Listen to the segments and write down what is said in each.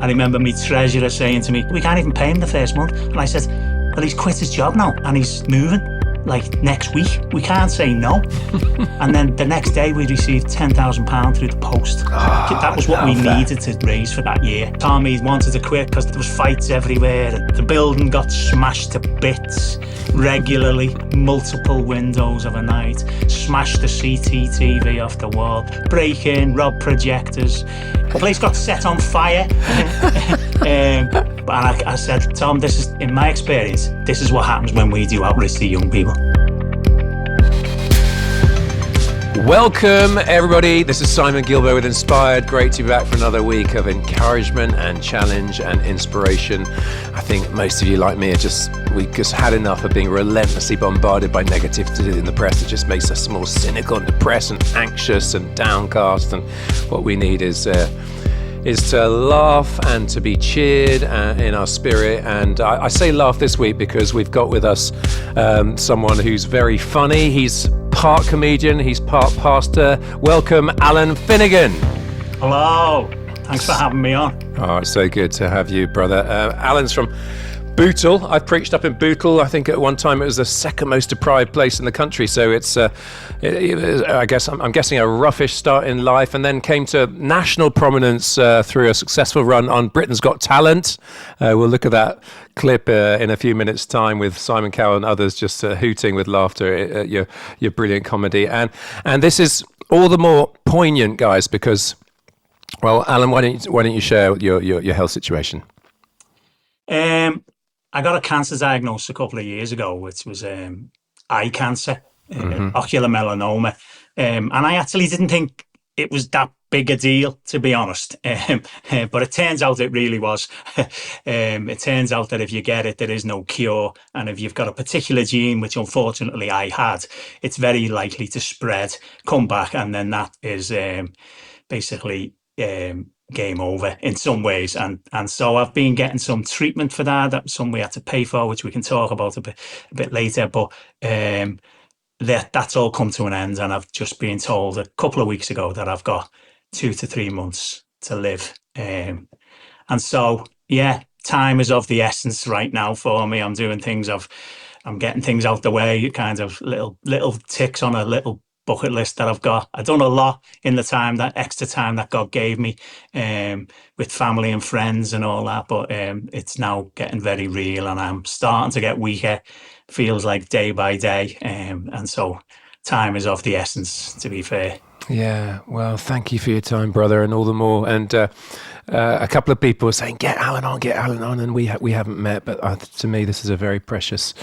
I remember my treasurer saying to me, we can't even pay him the first month. And I said, well, he's quit his job now and he's moving like next week. We can't say no. And then the next day we received £10,000 through the post. That was what we needed to raise for that year. Tommy wanted to quit because there was fights everywhere. The building got smashed to bits regularly, multiple windows of a night, smashed the CCTV off the wall, break in, rob projectors. The place got set on fire. And I said, Tom, this is, in my experience, this is what happens when we do outreach to young people. Welcome, everybody. This is Simon Gilbert with Inspired. Great to be back for another week of encouragement and challenge and inspiration. I think most of you, like me, we just had enough of being relentlessly bombarded by negativity in the press. It just makes us more cynical and depressed and anxious and downcast. And what we need is to laugh and to be cheered in our spirit. And I say laugh this week because we've got with us someone who's very funny. He's part comedian, he's part pastor. Welcome, Allan Finnegan. Hello, thanks for having me on. Oh, it's so good to have you, brother. Allan's from Bootle. I've preached up in Bootle. I think at one time it was the second most deprived place in the country. So I'm guessing a roughish start in life, and then came to national prominence through a successful run on Britain's Got Talent. We'll look at that clip in a few minutes' time with Simon Cowell and others just hooting with laughter at your brilliant comedy. And this is all the more poignant, guys, because, well, Allan, why don't you share your health situation? I got a cancer diagnosis a couple of years ago, which was eye cancer, ocular melanoma. And I actually didn't think it was that big a deal, to be honest. But it turns out it really was. It turns out that if you get it, there is no cure. And if you've got a particular gene, which unfortunately I had, it's very likely to spread, come back. And then that is basically game over in some ways, and so I've been getting some treatment for that some we had to pay for, which we can talk about a bit later, but that's all come to an end, and I've just been told a couple of weeks ago that I've got 2 to 3 months to live, and so time is of the essence right now for me. I'm getting things out the way, kind of little ticks on a little bucket list that I've got. I've done a lot in the time, that extra time that God gave me, with family and friends and all that, but it's now getting very real, and I'm starting to get weaker, feels like day by day, and so time is of the essence, to be fair. Yeah, well, thank you for your time, brother, and all the more. And a couple of people are saying, get Allan on, and we haven't met, but to me, this is a very precious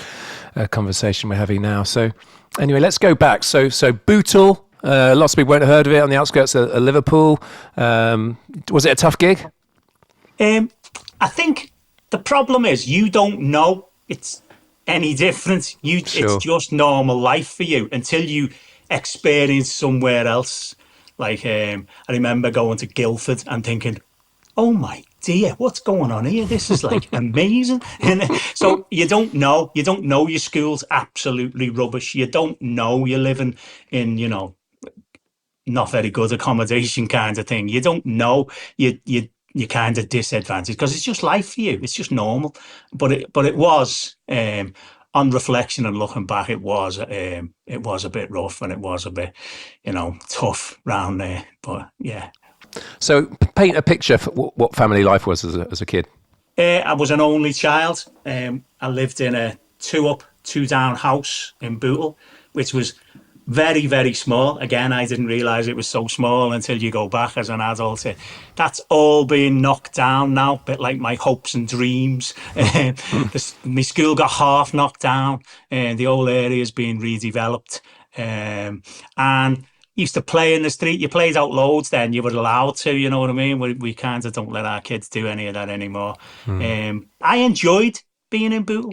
conversation we're having now. So anyway, let's go back. So Bootle, lots of people won't have heard of it, on the outskirts of Liverpool. Was it a tough gig? I think the problem is you don't know it's any different. Sure. It's just normal life for you until you experience somewhere else. Like I remember going to Guildford and thinking, oh my dear, what's going on here? This is like amazing. And so you don't know your school's absolutely rubbish. You don't know you're living in, not very good accommodation kind of thing. You don't know you're kind of disadvantaged because it's just life for you. It's just normal. But it was, on reflection and looking back, it was a bit rough, and it was a bit, tough round there. But yeah. So paint a picture for what family life was as a kid. I was an only child. I lived in a 2-up, 2-down house in Bootle, which was very, very small. Again, I didn't realise it was so small until you go back as an adult. That's all being knocked down now, a bit like my hopes and dreams. My school got half knocked down, and the whole area's being redeveloped. And used to play in the street. You played out loads then, you were allowed to, you know what I mean? We kind of don't let our kids do any of that anymore. I enjoyed being in Bootle.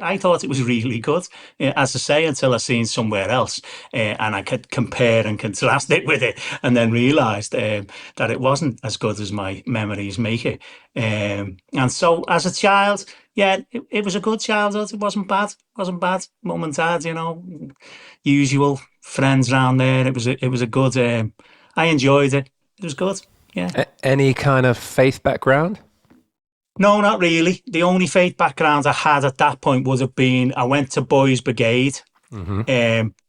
I thought it was really good, as I say, until I seen somewhere else, and I could compare and contrast it with it, and then realised that it wasn't as good as my memories make it. And so as a child, it was a good childhood. It wasn't bad. Mum and dad, usual friends around there. It was a good. I enjoyed it. It was good. Yeah. Any kind of faith background? No, not really. The only faith background I had at that point would have been I went to Boys Brigade.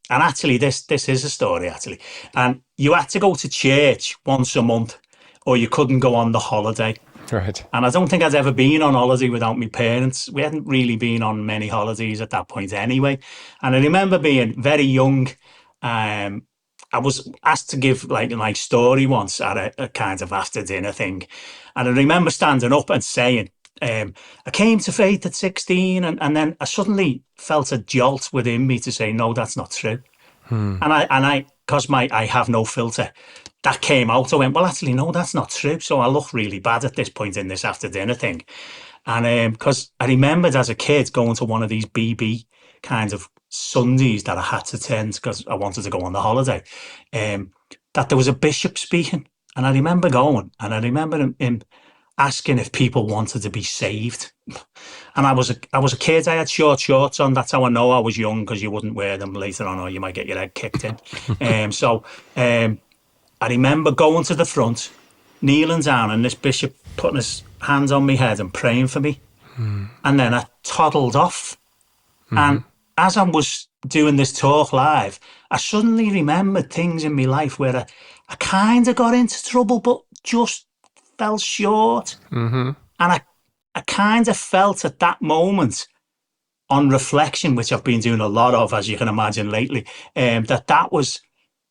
And actually, this is a story, actually. And you had to go to church once a month, or you couldn't go on the holiday. Right. And I don't think I'd ever been on holiday without my parents. We hadn't really been on many holidays at that point anyway. And I remember being very young. Um, I was asked to give like my story once at a kind of after dinner thing. And I remember standing up and saying, I came to faith at 16, and then I suddenly felt a jolt within me to say, no, that's not true. Because I have no filter, that came out. I went, well, actually, no, that's not true. So I look really bad at this point in this after dinner thing. And because I remembered as a kid going to one of these BB kinds of Sundays that I had to attend because I wanted to go on the holiday, that there was a bishop speaking. And I remember going, and I remember him asking if people wanted to be saved. And I was a kid. I had short shorts on. That's how I know I was young, because you wouldn't wear them later on, or you might get your head kicked in. So I remember going to the front, kneeling down, and this bishop putting his hands on my head and praying for me. And then I toddled off. And as I was doing this talk live, I suddenly remembered things in my life where I kind of got into trouble, but just fell short. And I kind of felt at that moment, on reflection, which I've been doing a lot of, as you can imagine lately, that was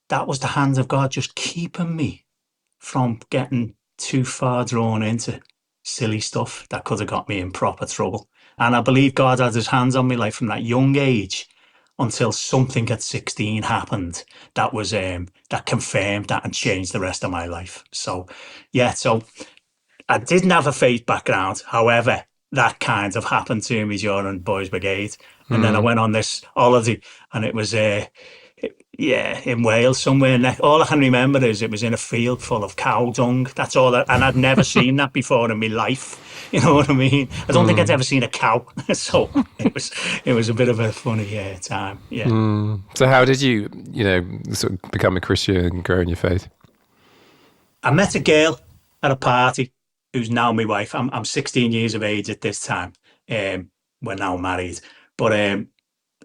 the hand of God just keeping me from getting too far drawn into silly stuff that could have got me in proper trouble. And I believe God had his hands on me like from that young age until something at 16 happened that was that confirmed that and changed the rest of my life. So so I didn't have a faith background. However, that kind of happened to me during Boys Brigade. And then I went on this holiday, and it was in Wales somewhere. All I can remember is it was in a field full of cow dung. That's all. And I'd never seen that before in my life. You know what I mean? I don't think I'd ever seen a cow. So it was a bit of a funny time. Yeah. So how did you sort of become a Christian and grow in your faith? I met a girl at a party who's now my wife. I'm 16 years of age at this time. We're now married. But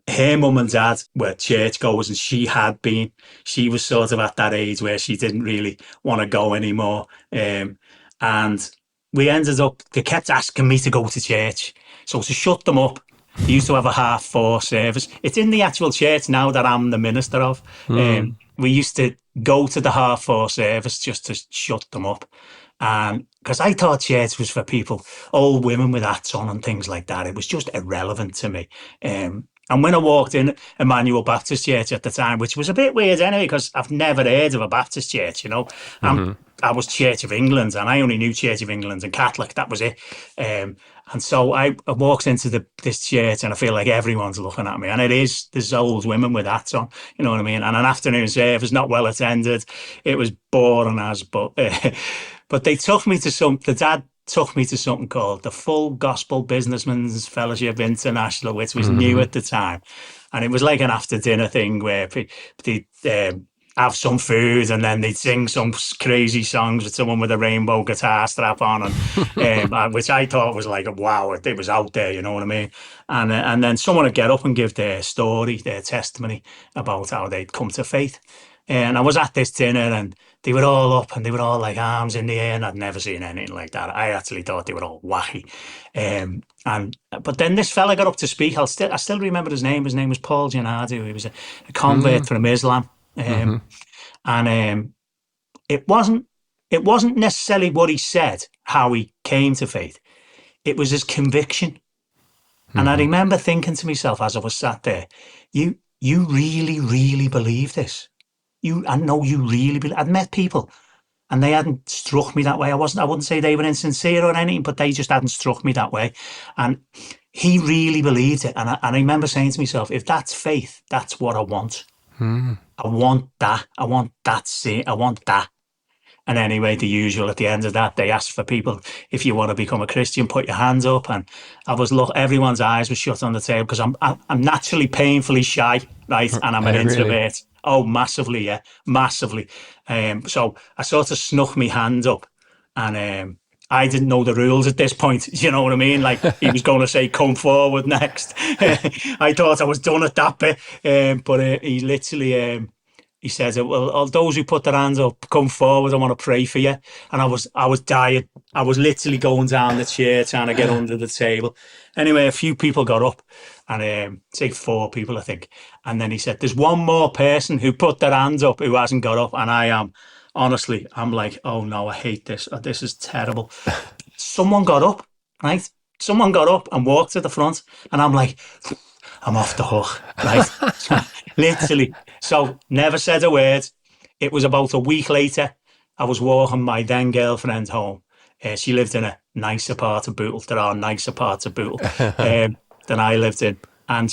her mum and dad were churchgoers, and she was sort of at that age where she didn't really want to go anymore. And we ended up, they kept asking me to go to church. So to shut them up, they used to have a 4:30 service. It's in the actual church now that I'm the minister of. We used to go to the 4:30 service just to shut them up. Because I thought church was for people, old women with hats on and things like that. It was just irrelevant to me. And when I walked in Emmanuel Baptist Church at the time, which was a bit weird anyway, because I've never heard of a Baptist church, I was Church of England, and I only knew Church of England and Catholic. That was it. And so I walked into this church, and I feel like everyone's looking at me. And there's old women with hats on, you know what I mean? And an afternoon service, not well attended. It was boring but they took me to the dad took me to something called the Full Gospel Businessmen's Fellowship International, which was new at the time. And it was like an after dinner thing where they'd have some food, and then they'd sing some crazy songs with someone with a rainbow guitar strap on, and which I thought was like, wow, it was out there, you know what I mean? And then someone would get up and give their story, their testimony about how they'd come to faith. And I was at this dinner, and they were all up, and they were all like arms in the air, and I'd never seen anything like that. I actually thought they were all wacky. But then this fella got up to speak. I still remember his name. His name was Paul Gianardi. He was a convert from Islam. And it wasn't necessarily what he said, how he came to faith. It was his conviction. And I remember thinking to myself as I was sat there, you really, really believe this? I know you really believe. I'd met people, and they hadn't struck me that way. I wouldn't say they were insincere or anything, but they just hadn't struck me that way. And he really believed it. And I remember saying to myself, if that's faith, that's what I want. I want that. I want that. I want that. And anyway, the usual at the end of that, they asked for people, if you want to become a Christian, put your hands up. And everyone's eyes were shut on the table, because I'm naturally painfully shy, right? And I'm an introvert. Really? Oh, massively, yeah, massively. So I sort of snuck my hand up, and I didn't know the rules at this point. You know what I mean? Like he was going to say, "Come forward next." I thought I was done at that bit, but he literally. He says, "Well, all those who put their hands up, come forward. I want to pray for you." And I was dying. I was literally going down the chair trying to get under the table. Anyway, a few people got up, and say 4 people, I think. And then he said, "There's one more person who put their hands up who hasn't got up," and I am. Honestly, I'm like, "Oh no, I hate this. Oh, this is terrible." Someone got up, right? Someone got up and walked to the front, and I'm like, I'm off the hook, right? Literally. So never said a word. It was about a week later. I was walking my then girlfriend home. She lived in a nicer part of Bootle. There are nicer parts of Bootle than I lived in. And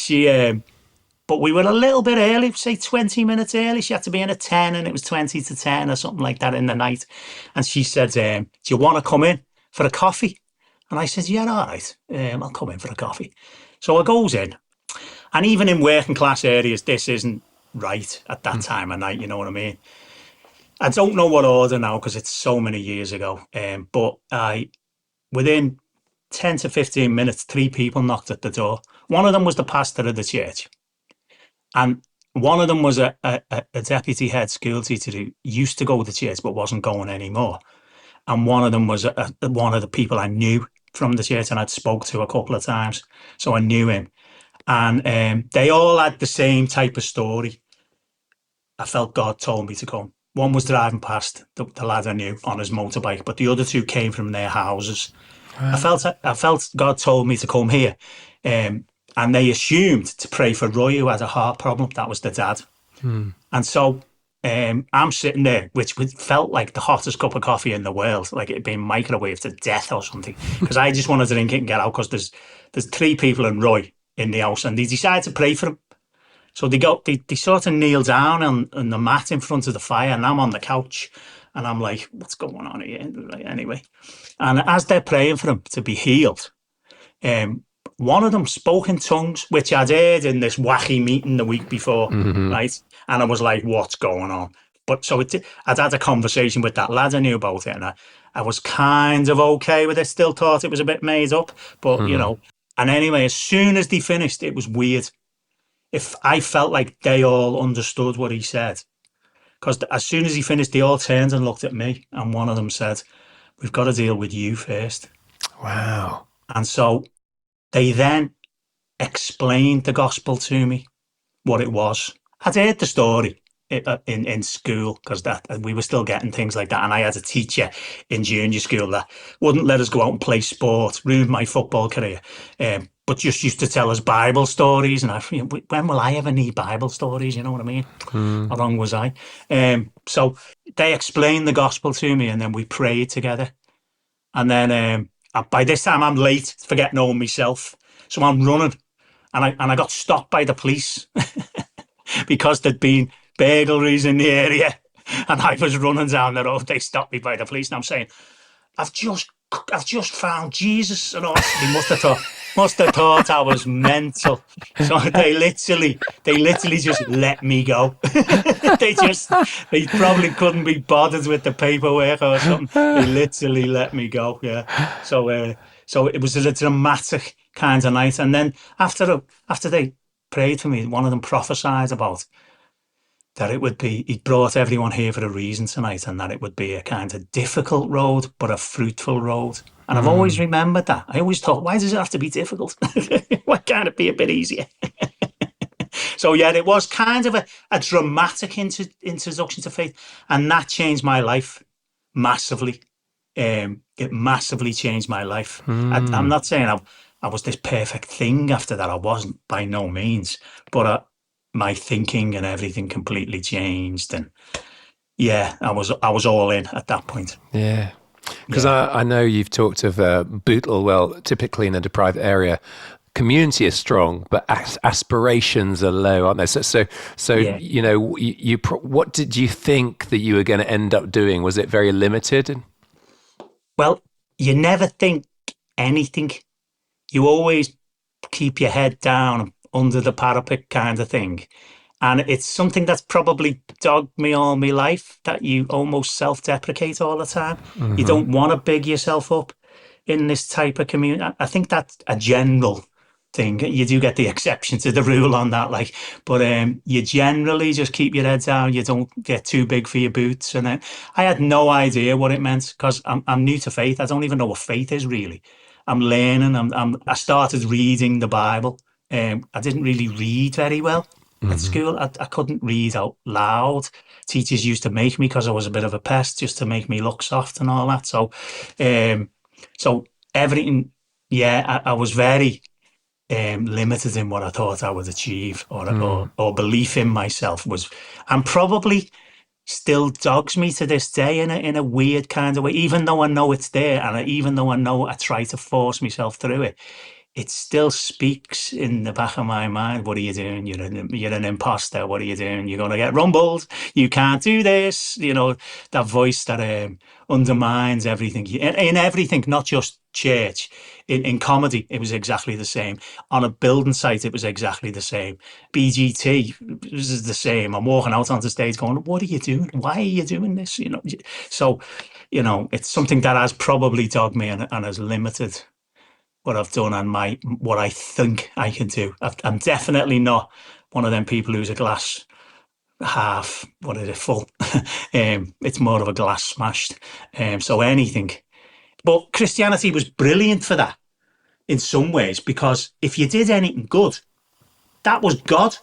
but we were a little bit early, say 20 minutes early. She had to be in at 10 and it was 20 to 10 or something like that in the night. And she said, "Do you want to come in for a coffee?" And I said, "Yeah, all right. I'll come in for a coffee." So I goes in. And even in working class areas, this isn't right at that time of night, you know what I mean? I don't know what order now because it's so many years ago. But within 10 to 15 minutes, 3 people knocked at the door. One of them was the pastor of the church. And one of them was a deputy head school teacher who used to go to church but wasn't going anymore. And one of them was one of the people I knew from the church and I'd spoke to a couple of times. So I knew him. And they all had the same type of story. I felt God told me to come. One was driving past the lad I knew on his motorbike, but the other 2 came from their houses. Wow. I felt God told me to come here. And they assumed to pray for Roy, who had a heart problem. That was the dad. And so I'm sitting there, which felt like the hottest cup of coffee in the world, like it had been microwaved to death or something, because I just wanted to drink it and get out because there's 3 people and Roy in the house, and they decided to pray for him. So they sort of kneel down on the mat in front of the fire, and I'm on the couch, and I'm like, "What's going on here?" Anyway, and as they're praying for him to be healed, one of them spoke in tongues, which I'd heard in this wacky meeting the week before, right? And I was like, "What's going on?" But so I'd had a conversation with that lad I knew about it, and I was kind of okay with it. Still thought it was a bit made up, but you know. And anyway, as soon as they finished, it was weird. If I felt like they all understood what he said, because as soon as he finished, they all turned and looked at me, and one of them said, "We've got to deal with you first." Wow. And so they then explained the gospel to me, what it was. I'd heard the story in school because that we were still getting things like that, and I had a teacher in junior school that wouldn't let us go out and play sport, ruined my football career, but just used to tell us Bible stories. And when will I ever need Bible stories? You know what I mean? How wrong was I? So they explained the gospel to me, and then we prayed together. And then by this time I'm late, forgetting all myself, so I'm running, and I got stopped by the police because there'd been burglaries in the area, and I was running down the road. They stopped me by the police, and I'm saying, I've just found Jesus," and all. They must have thought I was mental. So they literally just let me go. they probably couldn't be bothered with the paperwork or something. They literally let me go. Yeah. So it was a dramatic kind of night. And then after they prayed for me, one of them prophesied about that he'd brought everyone here for a reason tonight, and that it would be a kind of difficult road, but a fruitful road. And I've always remembered that. I always thought, why does it have to be difficult? Why can't it be a bit easier? So yeah, it was kind of a dramatic introduction to faith, and that changed my life massively. It massively changed my life. I'm not saying I was this perfect thing after that. I wasn't, by no means, but my thinking and everything completely changed, and yeah, I was all in at that point. Yeah, because I know you've talked of Bootle. Well, typically in a deprived area, community is strong, but aspirations are low, aren't they? So yeah. You know, what did you think that you were going to end up doing? Was it very limited? Well, you never think anything. You always keep your head down under the parapet kind of thing. And it's something that's probably dogged me all my life, that you almost self-deprecate all the time. You don't want to big yourself up in this type of community. I think that's a general thing. You do get the exception to the rule on that, like, but you generally just keep your head down. You don't get too big for your boots. And then I had no idea what it meant, because I'm new to faith. I don't even know what faith is really. I'm learning. I started reading the Bible. I didn't really read very well at school. I couldn't read out loud. Teachers used to make me, because I was a bit of a pest, just to make me look soft and all that. So everything, yeah, I was very limited in what I thought I would achieve, or belief in myself was, and probably still dogs me to this day in a weird kind of way. Even though I know it's there, and even though I know I try to force myself through it, it still speaks in the back of my mind. What are you doing? You're an imposter. What are you doing? You're going to get rumbled. You can't do this. That voice that undermines everything. In everything, not just church. In comedy, it was exactly the same. On a building site, it was exactly the same. BGT was the same. I'm walking out onto stage going, what are you doing? Why are you doing this? So, it's something that has probably dogged me and has limited what I've done and what I think I can do. I'm definitely not one of them people who's a glass half, what is it, full. It's more of a glass smashed. So anything. But Christianity was brilliant for that in some ways, because if you did anything good, that was God.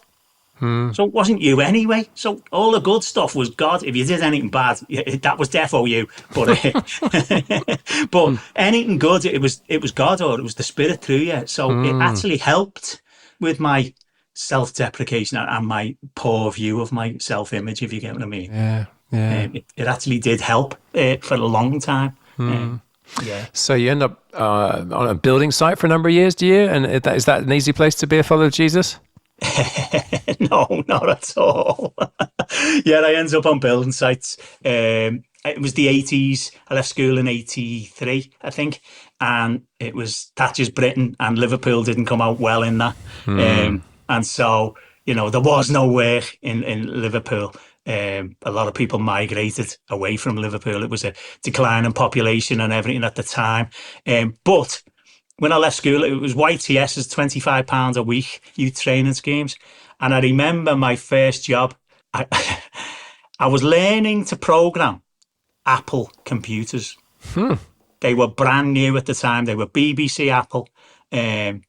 So it wasn't you anyway. So all the good stuff was God. If you did anything bad, that was defo you. But anything good, it was God, or it was the Spirit through you. So it actually helped with my self-deprecation and my poor view of my self-image, if you get what I mean. Yeah. It actually did help for a long time. Yeah. So you end up on a building site for a number of years, do you? And is that an easy place to be a follower of Jesus? No, not at all. Yeah, I ended up on building sites. It was the 80s. I left school in 83, I think. And it was Thatcher's Britain, and Liverpool didn't come out well in that. And so, there was no work in Liverpool. A lot of people migrated away from Liverpool. It was a decline in population and everything at the time. But when I left school, it was YTS's £25 a week youth training schemes. And I remember my first job, I was learning to program Apple computers. They were brand new at the time. They were BBC Apple. And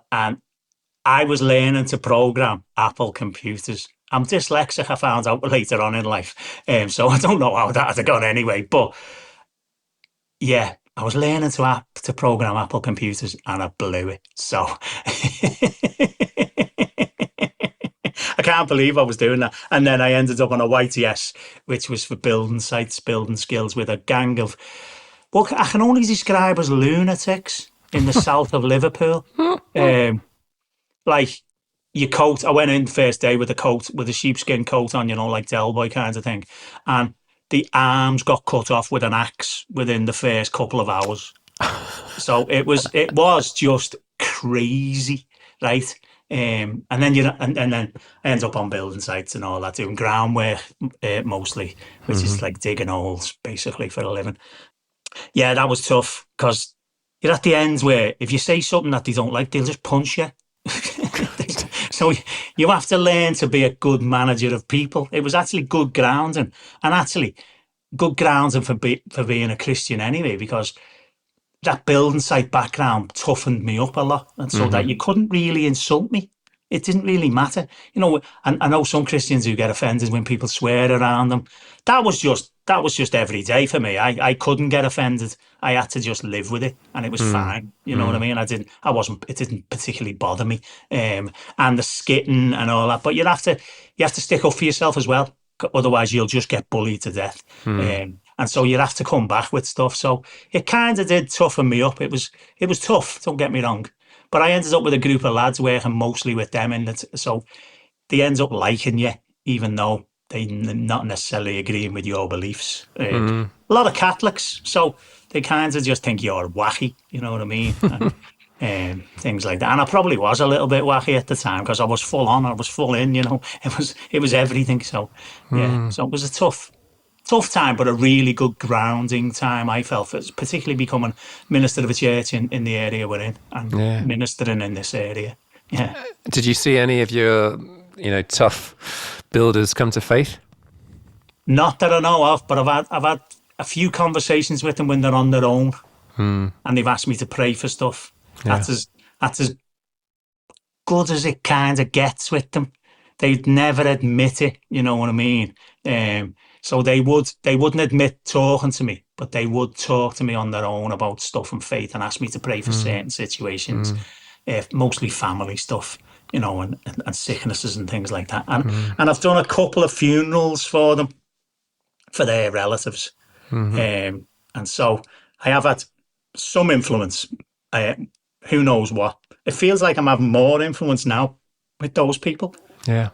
I was learning to program Apple computers. I'm dyslexic, I found out later on in life. So I don't know how that had gone anyway. But yeah, I was learning to program Apple computers, and I blew it. So I can't believe I was doing that. And then I ended up on a YTS, which was for building sites, building skills, with a gang of, what I can only describe as lunatics in the south of Liverpool. Like your coat, I went in the first day with a sheepskin coat on, like Del Boy kind of thing. And the arms got cut off with an axe within the first couple of hours. So it was just crazy, right? And then and then I end up on building sites and all that, doing groundwork mostly, which is like digging holes basically for a living. Yeah, that was tough, because you're at the end where if you say something that they don't like, they'll just punch you. So you have to learn to be a good manager of people. It was actually good grounding, and actually good grounding for being a Christian anyway, because that building site background toughened me up a lot, and so that you couldn't really insult me. It didn't really matter, and I know some Christians who get offended when people swear around them. That was just every day for me. I couldn't get offended. I had to just live with it, and it was fine. You know what I mean? It didn't particularly bother me. And the skitting and all that. But you have to stick up for yourself as well. Otherwise you'll just get bullied to death. And so you have to come back with stuff. So it kind of did toughen me up. It was tough, don't get me wrong. But I ended up with a group of lads working mostly with them, so they end up liking you, even though they're not necessarily agreeing with your beliefs. A lot of Catholics, so they kind of just think you're wacky, you know what I mean? things like that. And I probably was a little bit wacky at the time because I was full on, I was full in, it was everything. So yeah, so it was a tough time, but a really good grounding time, I felt, for particularly becoming minister of a church in the area we're in and Yeah. ministering in this area. Yeah. Did you see any of your, tough builders come to faith? Not that I know of, but I've had a few conversations with them when they're on their own, and they've asked me to pray for stuff. Yeah. That's as good as it kind of gets with them. They'd never admit it, you know what I mean? So they wouldn't admit talking to me, but they would talk to me on their own about stuff and faith and ask me to pray for certain situations, mostly family stuff, and sicknesses and things like that. And I've done a couple of funerals for them, for their relatives. And so I have had some influence. Who knows what? It feels like I'm having more influence now with those people. Yeah.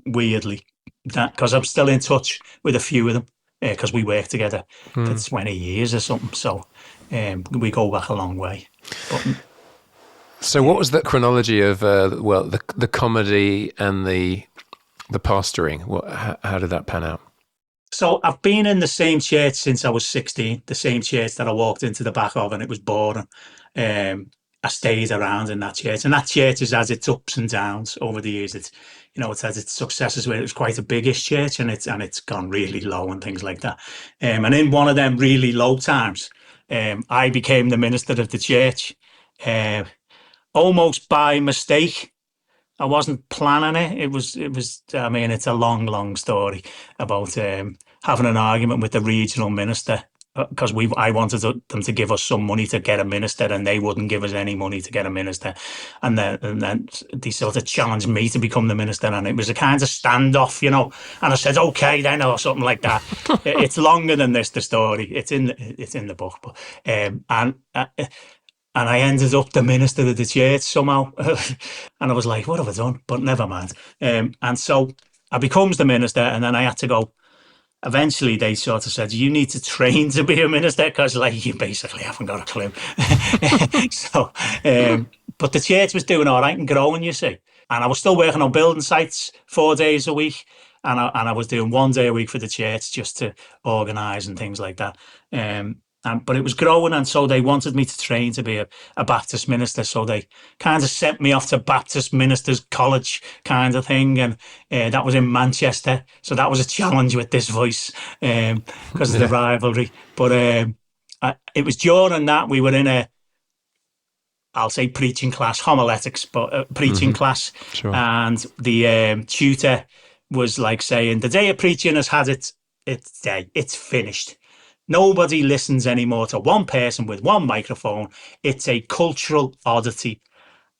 Weirdly, because I'm still in touch with a few of them because we work together for 20 years or something. So we go back a long way. But, so what was the chronology of the comedy and the pastoring? How did that pan out? So I've been in the same church since I was 16, the same church that I walked into the back of and it was boring. I stayed around in that church, and that church has had its ups and downs over the years. It's had its successes where it was quite a biggish church, and it's gone really low and things like that. And in one of them really low times, I became the minister of the church, almost by mistake. I wasn't planning it. It was. I mean, it's a long story about having an argument with the regional minister because I wanted them to give us some money to get a minister, and they wouldn't give us any money to get a minister, and then they sort of challenged me to become the minister, and it was a kind of standoff, And I said, okay, then, or something like that. It's longer than this. The story. It's in the book, but and I ended up the minister of the church somehow. And I was like, what have I done? But never mind. And so I becomes the minister, and then I had to go. Eventually, they sort of said, you need to train to be a minister because, you basically haven't got a clue. So, but the church was doing all right and growing, you see. And I was still working on building sites 4 days a week. And I was doing 1 day a week for the church just to organise and things like that. But it was growing, and so they wanted me to train to be a Baptist minister. So they kind of sent me off to Baptist Ministers College kind of thing, and that was in Manchester. So that was a challenge with this voice because of the rivalry. But it was during that we were in I'll say preaching class, homiletics, but preaching class. Sure. And the tutor was saying, the day of preaching has had its day, it's finished. Nobody listens anymore to one person with one microphone. It's a cultural oddity.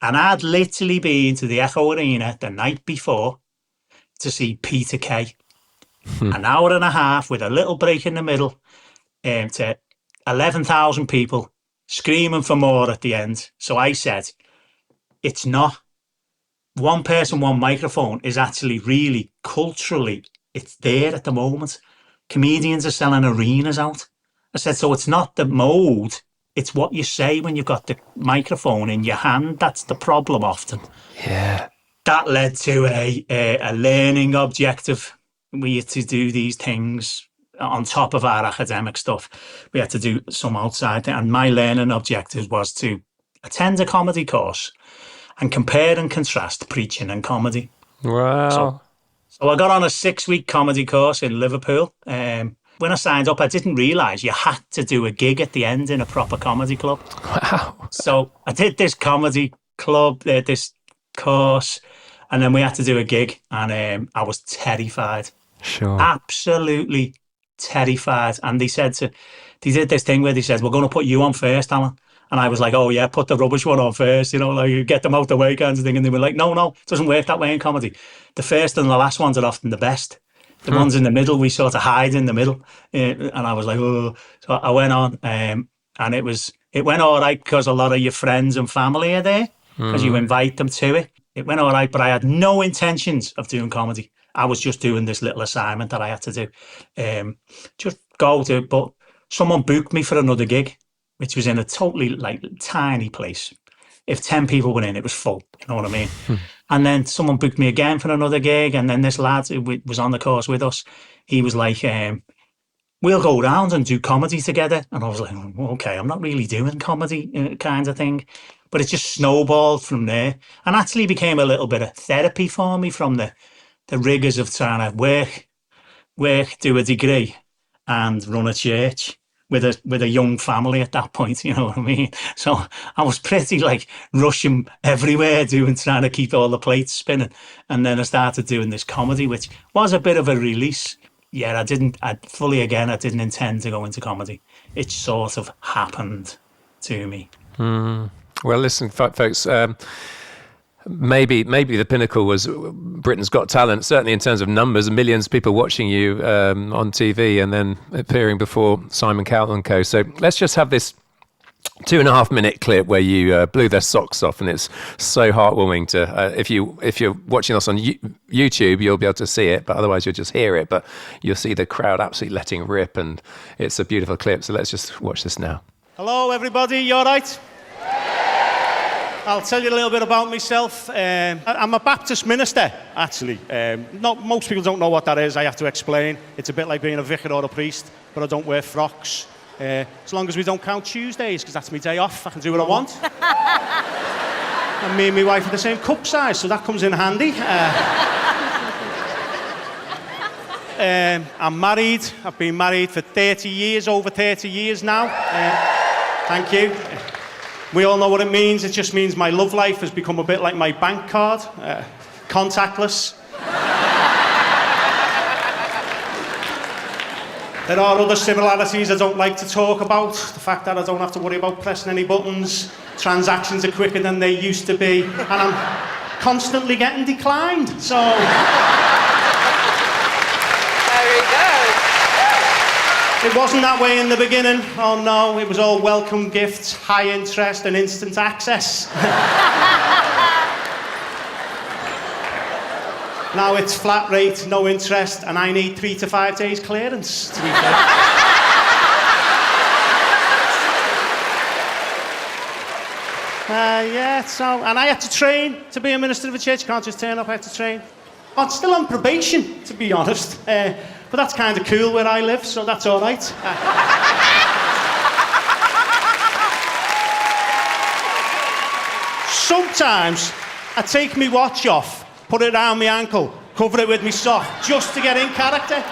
And I'd literally been to the Echo Arena the night before to see Peter Kay. An hour and a half with a little break in the middle to 11,000 people screaming for more at the end. So I said, it's not. One person, one microphone is actually really culturally, it's there at the moment. Comedians are selling arenas out. I said, so it's not the mode, it's what you say when you've got the microphone in your hand. That's the problem often. Yeah. That led to a learning objective. We had to do these things on top of our academic stuff. We had to do some outside, and my learning objective was to attend a comedy course and compare and contrast preaching and comedy. Wow. So I got on a 6-week comedy course in Liverpool. When I signed up, I didn't realise you had to do a gig at the end in a proper comedy club. Wow. So I did this comedy club, this course, and then we had to do a gig, and I was terrified. Sure. Absolutely terrified. And they did this thing where they said, we're going to put you on first, Allan. And I was like, oh yeah, put the rubbish one on first, you get them out the way kind of thing. And they were like, no, it doesn't work that way in comedy. The first and the last ones are often the best. The ones in the middle, we sort of hide in the middle. And I was like, oh. So I went on, and it went all right because a lot of your friends and family are there because you invite them to it. It went all right, but I had no intentions of doing comedy. I was just doing this little assignment that I had to do. Just go to, but someone booked me for another gig, which was in a totally tiny place. if 10 people were in, it was full. You know what I mean? And then someone booked me again for another gig. And then this lad who was on the course with us, he was like, we'll go round and do comedy together. And I was like, okay, I'm not really doing comedy kind of thing. But it just snowballed from there and actually became a little bit of therapy for me from the rigours of trying to work, do a degree and run a church with a young family at that point, you know what I mean? So I was pretty like rushing everywhere trying to keep all the plates spinning. And then I started doing this comedy, which was a bit of a release. Yeah, I didn't intend to go into comedy. It sort of happened to me. Well, listen, folks, maybe the pinnacle was Britain's Got Talent, certainly in terms of numbers, millions of people watching you on TV and then appearing before Simon Cowell and co. So let's just have this 2.5-minute clip where you blew their socks off, and it's so heartwarming to if you're watching us on YouTube, you'll be able to see it, but otherwise you'll just hear it, but you'll see the crowd absolutely letting rip, and it's a beautiful clip. So let's just watch this now. Hello everybody, you all right? I'll tell you a little bit about myself. I'm a Baptist minister, actually. Most people don't know what that is. I have to explain. It's a bit like being a vicar or a priest, but I don't wear frocks. As long as we don't count Tuesdays, because that's my day off. I can do what I want. And me and my wife are the same cup size, so that comes in handy. I'm married. I've been married for 30 years, over 30 years now. Thank you. We all know what it means. It just means my love life has become a bit like my bank card, contactless. There are other similarities I don't like to talk about. The fact that I don't have to worry about pressing any buttons. Transactions are quicker than they used to be. And I'm constantly getting declined. So... There we go. It wasn't that way in the beginning. Oh no, it was all welcome gifts, high interest and instant access. Now it's flat rate, no interest, and I need 3 to 5 days clearance, to be fair. And I had to train to be a minister of a church. You can't just turn up, I had to train. I'm still on probation, to be honest. But that's kind of cool where I live, so that's all right. Sometimes I take my watch off, put it around my ankle, cover it with my sock, just to get in character.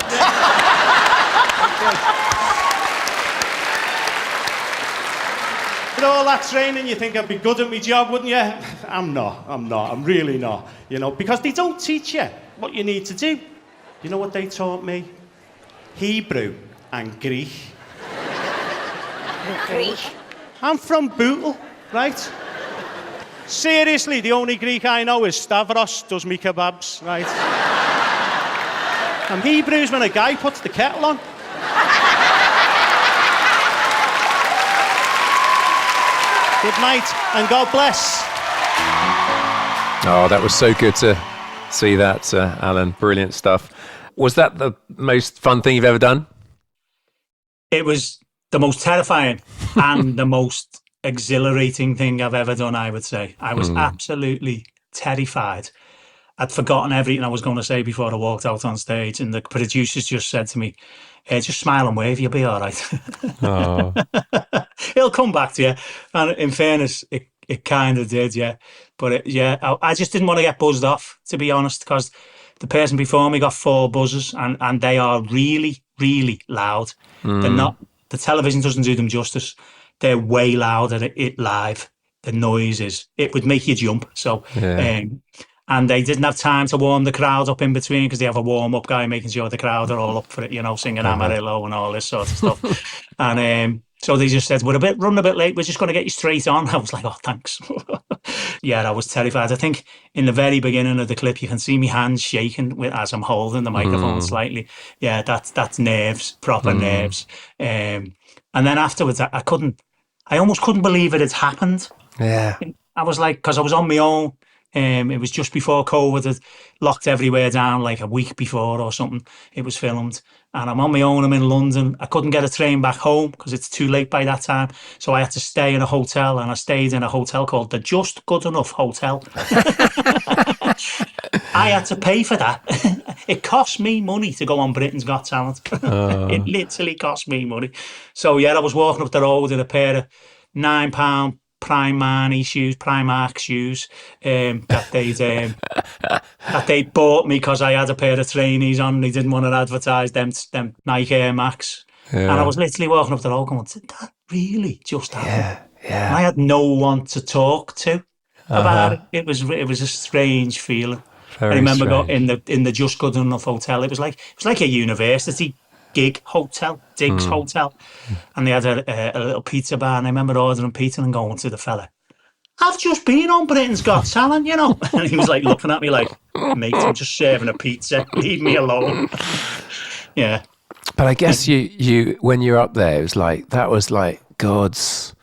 With all that training, you think I'd be good at my job, wouldn't you? I'm not, I'm really not. You know, because they don't teach you what you need to do. You know what they taught me? Hebrew and Greek. Greek. I'm from Bootle, right? Seriously, the only Greek I know is Stavros, does me kebabs, right? And Hebrew's when a guy puts the kettle on. Good night, and God bless. Oh, that was so good to see that, Allan. Brilliant stuff. Was that the most fun thing you've ever done? It was the most terrifying and the most exhilarating thing I've ever done, I would say. I was absolutely terrified. I'd forgotten everything I was going to say before I walked out on stage, and the producers just said to me, hey, just smile and wave, you'll be all right. Oh. It'll come back to you. And in fairness, it kind of did, yeah. But I just didn't want to get buzzed off, to be honest, because the person before me got 4 buzzers, and they are really, really loud. They're not. The television doesn't do them justice. They're way louder it live. The noises, it would make you jump. So, and they didn't have time to warm the crowd up in between, because they have a warm-up guy making sure the crowd are all up for it, you know, singing Amarillo and all this sort of stuff. And so they just said, we're running a bit late, we're just going to get you straight on. I was like, oh, thanks. Yeah, I was terrified. I think in the very beginning of the clip, you can see my hands shaking as I'm holding the microphone slightly. Yeah, that's nerves, proper nerves. And then afterwards, I almost couldn't believe it had happened. Yeah. I was like, because I was on my own, It was just before COVID had locked everywhere down, like a week before or something. It was filmed. And I'm on my own. I'm in London. I couldn't get a train back home because it's too late by that time. So I had to stay in a hotel, and I stayed in a hotel called the Just Good Enough Hotel. I had to pay for that. It cost me money to go on Britain's Got Talent. It literally cost me money. So yeah, I was walking up the road in a pair of £9 Primark shoes that they'd bought me because I had a pair of trainees on and they didn't want to advertise them Nike Air Max. And I was literally walking up the road going, did that really just happen? Yeah. And I had no one to talk to about it. It was a strange feeling. Very I remember strange. going in the Just Good Enough Hotel. It was like a university gig hotel, Diggs Hotel, and they had a little pizza bar. And I remember ordering pizza and going to the fella, "I've just been on Britain's Got Talent, you know." And he was like looking at me like, "Mate, I'm just serving a pizza. Leave me alone." Yeah. But I guess you when you're up there, it was like that was like God's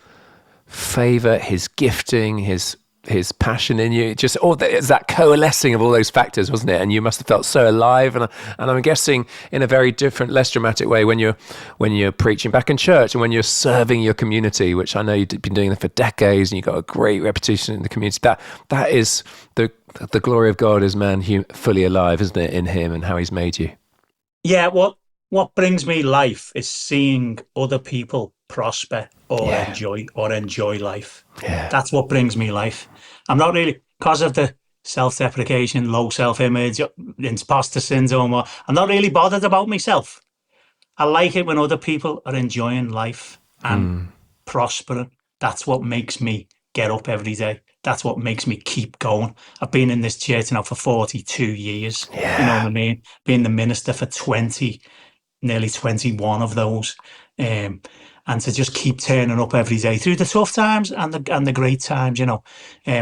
favor, His gifting, His passion in you. Just it's that coalescing of all those factors, wasn't it? And you must have felt so alive. And I'm guessing in a very different, less dramatic way when you're preaching back in church and when you're serving your community, which I know you've been doing that for decades, and you've got a great reputation in the community. That is the glory of God is man fully alive, isn't it, in Him and how He's made you? Yeah. What brings me life is seeing other people prosper or enjoy life. Yeah. That's what brings me life. I'm not really, because of the self-deprecation, low self-image, imposter syndrome, I'm not really bothered about myself. I like it when other people are enjoying life and prospering. That's what makes me get up every day. That's what makes me keep going. I've been in this church now for 42 years. Yeah. You know what I mean? Being the minister for nearly 21 of those. And to just keep turning up every day through the tough times and the great times, you know,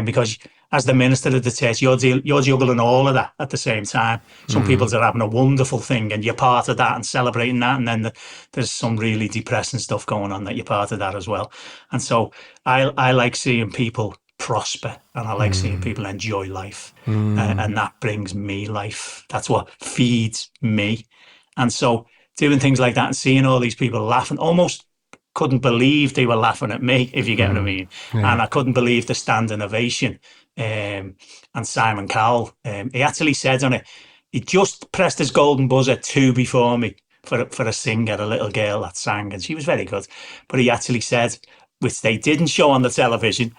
because as the minister of the church, you're juggling all of that at the same time. Some people are having a wonderful thing and you're part of that and celebrating that, and then there's some really depressing stuff going on that you're part of that as well. And so I like seeing people prosper, and I like seeing people enjoy life, and that brings me life. That's what feeds me. And so doing things like that and seeing all these people laughing, almost couldn't believe they were laughing at me, if you get what I mean. Yeah. And I couldn't believe the standing ovation. And Simon Cowell, he actually said on it, he just pressed his golden buzzer 2 before me for a singer, a little girl that sang, and she was very good. But he actually said, which they didn't show on the television,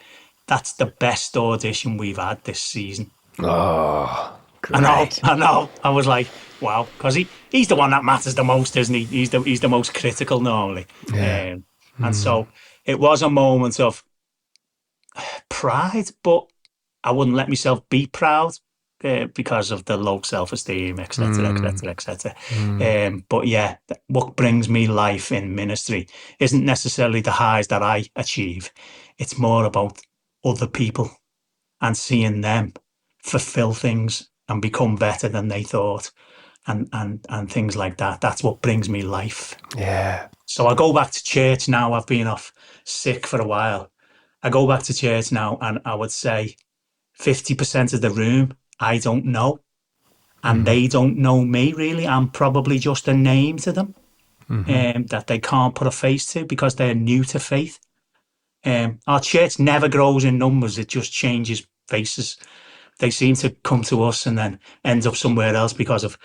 that's the best audition we've had this season. Oh, great. I know. I was like, wow, because he's the one that matters the most, isn't he? He's the most critical normally. Yeah. And so it was a moment of pride, but I wouldn't let myself be proud because of the low self-esteem, etc., etc., etc. But yeah, what brings me life in ministry isn't necessarily the highs that I achieve. It's more about other people and seeing them fulfill things and become better than they thought. And things like that. That's what brings me life. Yeah. So I go back to church now. I've been off sick for a while. I go back to church now, and I would say 50% of the room I don't know, and they don't know me really. I'm probably just a name to them, that they can't put a face to because they're new to faith. Our church never grows in numbers; it just changes faces. They seem to come to us and then end up somewhere else because of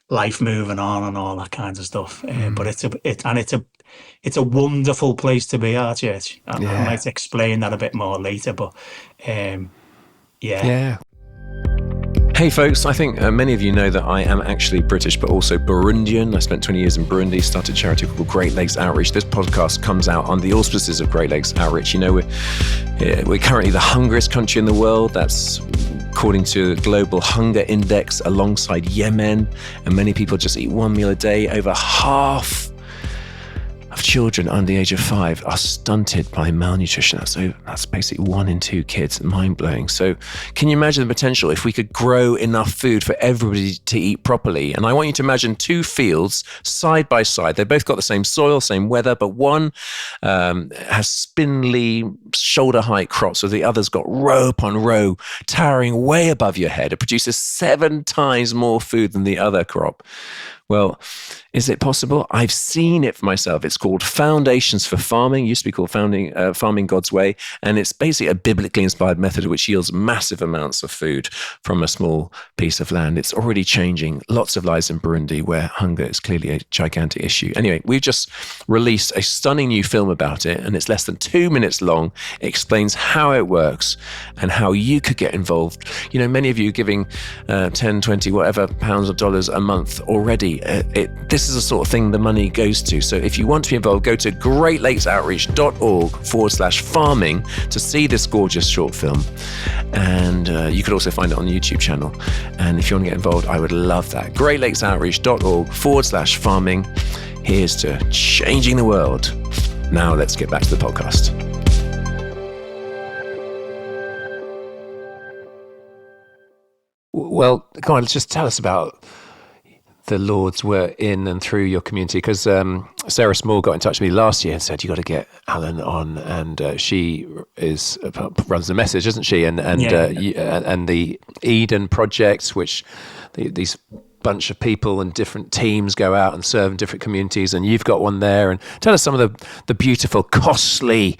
life moving on and all that kinds of stuff. But it's a wonderful place to be, our church. I might explain that a bit more later, but yeah. Hey folks, I think many of you know that I am actually British, but also Burundian. I spent 20 years in Burundi, started a charity called Great Lakes Outreach. This podcast comes out on the auspices of Great Lakes Outreach. You know, we're currently the hungriest country in the world. That's according to the Global Hunger Index, alongside Yemen. And many people just eat one meal a day. Over half of children under the age of 5 are stunted by malnutrition. So that's basically 1 in 2 kids. Mind-blowing. So can you imagine the potential if we could grow enough food for everybody to eat properly? And I want you to imagine 2 fields side by side. They've both got the same soil, same weather, but one has spindly shoulder-height crops, so the other's got row upon row towering way above your head. It produces 7 times more food than the other crop. Well, is it possible? I've seen it for myself. It's called Foundations for Farming. It used to be called Farming God's Way. And it's basically a biblically inspired method which yields massive amounts of food from a small piece of land. It's already changing lots of lives in Burundi where hunger is clearly a gigantic issue. Anyway, we've just released a stunning new film about it, and it's less than 2 minutes long. It explains how it works and how you could get involved. You know, many of you giving 10, 20, whatever pounds or dollars a month already. This is the sort of thing the money goes to. So if you want to be involved, go to greatlakesoutreach.org/farming to see this gorgeous short film. And you could also find it on the YouTube channel. And if you want to get involved, I would love that. greatlakesoutreach.org/farming. Here's to changing the world. Now let's get back to the podcast. Well, come on, just tell us about the Lord's work in and through your community, because Sarah Small got in touch with me last year and said, you got to get Allan on, and she runs the message, isn't she? And the Eden project, which these bunch of people and different teams go out and serve in different communities, and you've got one there. And tell us some of the beautiful, costly,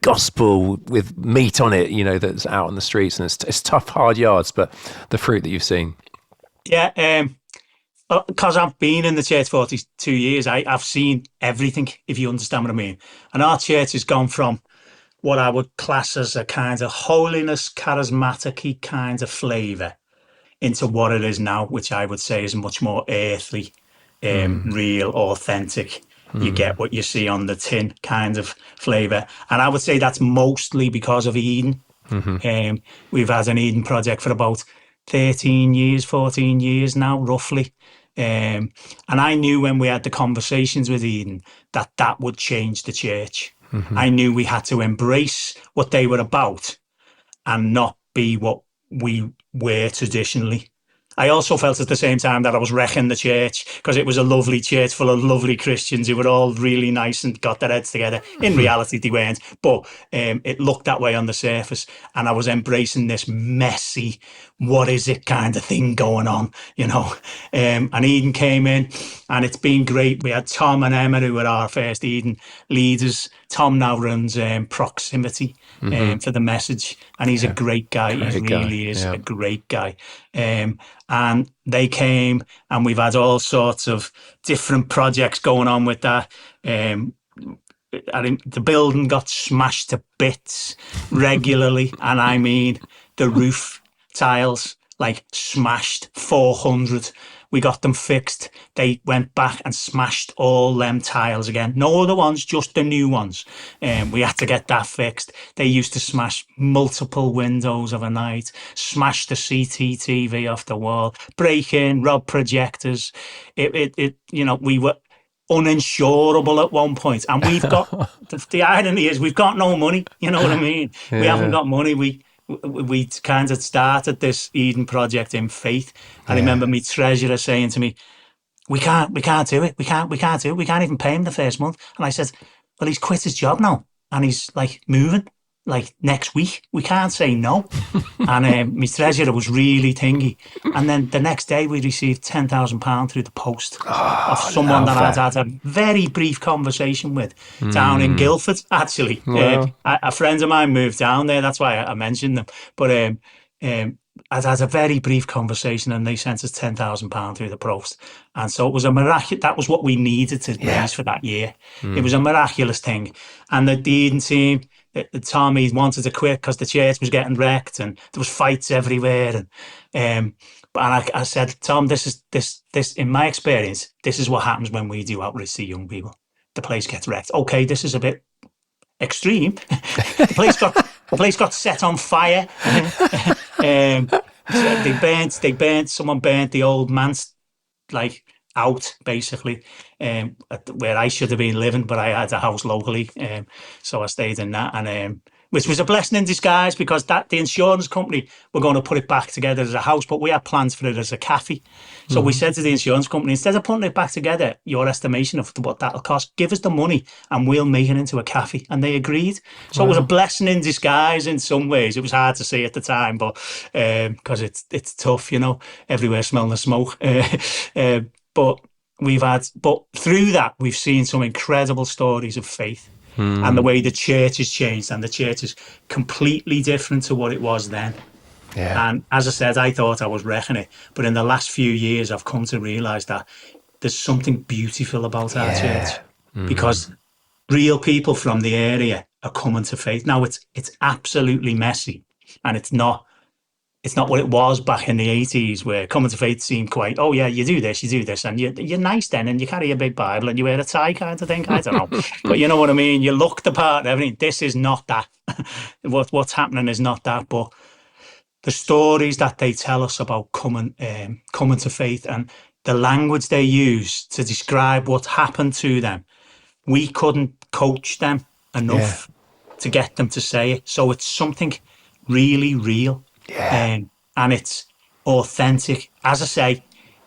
gospel with meat on it, that's out on the streets, and it's tough, hard yards, but the fruit that you've seen. Yeah, because I've been in the church 42 years, I've seen everything, if you understand what I mean. And our church has gone from what I would class as a kind of holiness, charismatic-y kind of flavour into what it is now, which I would say is much more earthly, real, authentic. You get what you see on the tin kind of flavour. And I would say that's mostly because of Eden. We've had an Eden project for about 14 years now, roughly. And I knew when we had the conversations with Eden that would change the church. I knew we had to embrace what they were about and not be what we were traditionally. I also felt at the same time that I was wrecking the church, because it was a lovely church full of lovely Christians who were all really nice and got their heads together. In reality, they weren't, but it looked that way on the surface. And I was embracing this messy, what is it kind of thing going on, And Eden came in, and it's been great. We had Tom and Emma, who were our first Eden leaders. Tom now runs Proximity for the message, and he's a great guy. He really is a great guy. And they came, and we've had all sorts of different projects going on with that. I think the building got smashed to bits regularly, and I mean the roof tiles, like smashed 400. We got them fixed. They went back and smashed all them tiles again. No other ones, just the new ones. We had to get that fixed. They used to smash multiple windows of a night, smash the CCTV off the wall, break in, rob projectors. We were uninsurable at one point. And we've got, the irony is we've got no money. You know what I mean? Yeah. We haven't got money. We kind of started this Eden project in faith. I remember my treasurer saying to me, we can't do it. We can't do it. We can't even pay him the first month. And I said, well, he's quit his job now and he's like moving like next week. We can't say no. And my treasurer was really thingy. And then the next day we received £10,000 through the post of someone that I'd had a very brief conversation with down in Guildford, actually. Wow. A friend of mine moved down there. That's why I mentioned them. But I'd had a very brief conversation, and they sent us £10,000 through the post. And so it was a miraculous, that was what we needed to raise for that year. It was a miraculous thing. And the Eden team, Tom, he wanted to quit because the church was getting wrecked and there was fights everywhere. And I said, Tom, this in my experience, this is what happens when we do outreach to young people. The place gets wrecked. Okay, this is a bit extreme. The place got set on fire. Someone burnt the old man's out, basically, where I should have been living, but I had a house locally, so I stayed in that, and which was a blessing in disguise, because the insurance company were going to put it back together as a house, but we had plans for it as a cafe. So we said to the insurance company, instead of putting it back together, your estimation of what that'll cost, give us the money and we'll make it into a cafe. And they agreed. So it was a blessing in disguise in some ways. It was hard to see at the time, but because it's tough, everywhere smelling the smoke. But through that, we've seen some incredible stories of faith. And the way the church has changed, and the church is completely different to what it was then. Yeah. And as I said, I thought I was wrecking it, but in the last few years, I've come to realise that there's something beautiful about our church, because real people from the area are coming to faith. Now, it's absolutely messy, and it's not what it was back in the 80s, where coming to faith seemed quite, oh yeah, you do this, and you're nice then, and you carry a big Bible, and you wear a tie kind of thing. I don't know. But you know what I mean? You look the part, everything. This is not that. What's happening is not that, but the stories that they tell us about coming to faith, and the language they use to describe what happened to them, we couldn't coach them enough to get them to say it. So it's something really real. Yeah. And it's authentic. As I say,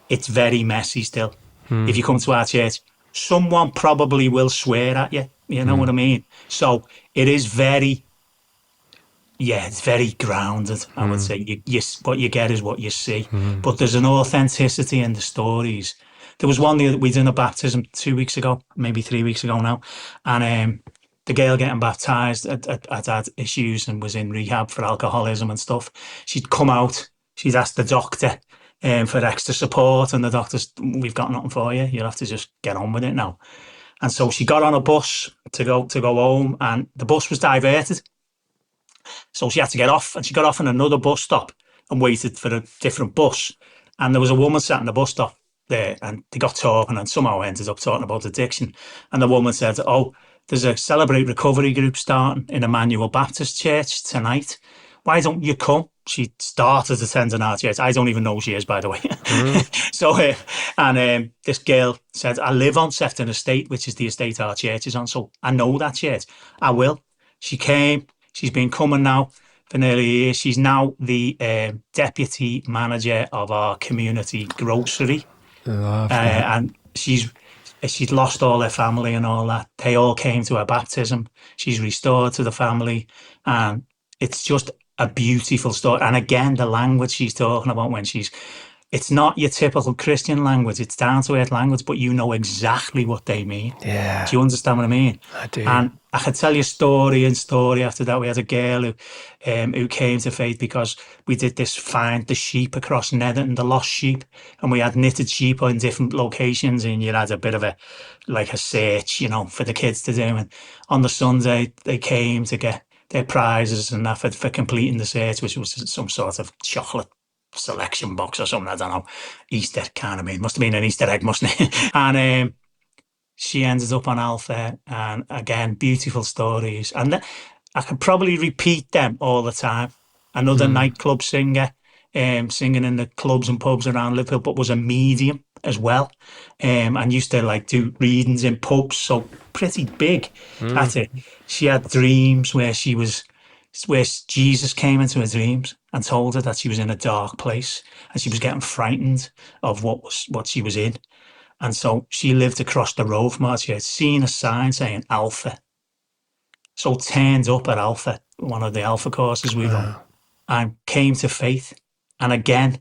it's very messy still. If you come to our church, someone probably will swear at you. You know what I mean? So it is it's very grounded, I would say. What you get is what you see. But there's an authenticity in the stories. There was one that we did a baptism 2 weeks ago, maybe 3 weeks ago now. And the girl getting baptised had issues and was in rehab for alcoholism and stuff. She'd come out, she'd asked the doctor for extra support, and the doctor's, we've got nothing for you. You'll have to just get on with it now. And so she got on a bus to go home, and the bus was diverted. So she had to get off, and she got off in another bus stop and waited for a different bus. And there was a woman sat in the bus stop there, and they got talking, and somehow ended up talking about addiction. And the woman said, oh, there's a Celebrate Recovery group starting in Emmanuel Baptist Church tonight. Why don't you come? She started attending our church. I don't even know who she is, by the way. So, this girl said, I live on Sefton Estate, which is the estate our church is on. So I know that church. I will. She came. She's been coming now for nearly a year. She's now the deputy manager of our community grocery. And she's lost all her family and all that. They all came to her baptism. She's restored to the family. And it's just a beautiful story. And again, the language she's talking about it's not your typical Christian language. It's down to earth language, but you know exactly what they mean. Yeah. Do you understand what I mean? I do. And I could tell you story after that. We had a girl who came to faith because we did this find the sheep across Netherton, the lost sheep, and we had knitted sheep in different locations, and you had a bit of a search, for the kids to do. And on the Sunday, they came to get their prizes and that for completing the search, which was some sort of chocolate selection box or something, I don't know, Easter kind of mean. Must have been an Easter egg, mustn't it? And she ended up on Alpha, and again, beautiful stories. And I could probably repeat them all the time. Another nightclub singer, singing in the clubs and pubs around Liverpool, but was a medium as well, and used to do readings in pubs, so pretty big at it. She had dreams where Jesus came into her dreams and told her that she was in a dark place, and she was getting frightened of what she was in. And so she lived across the road from us. She had seen a sign saying Alpha. So turned up at Alpha, one of the Alpha courses we run, and came to faith. And again,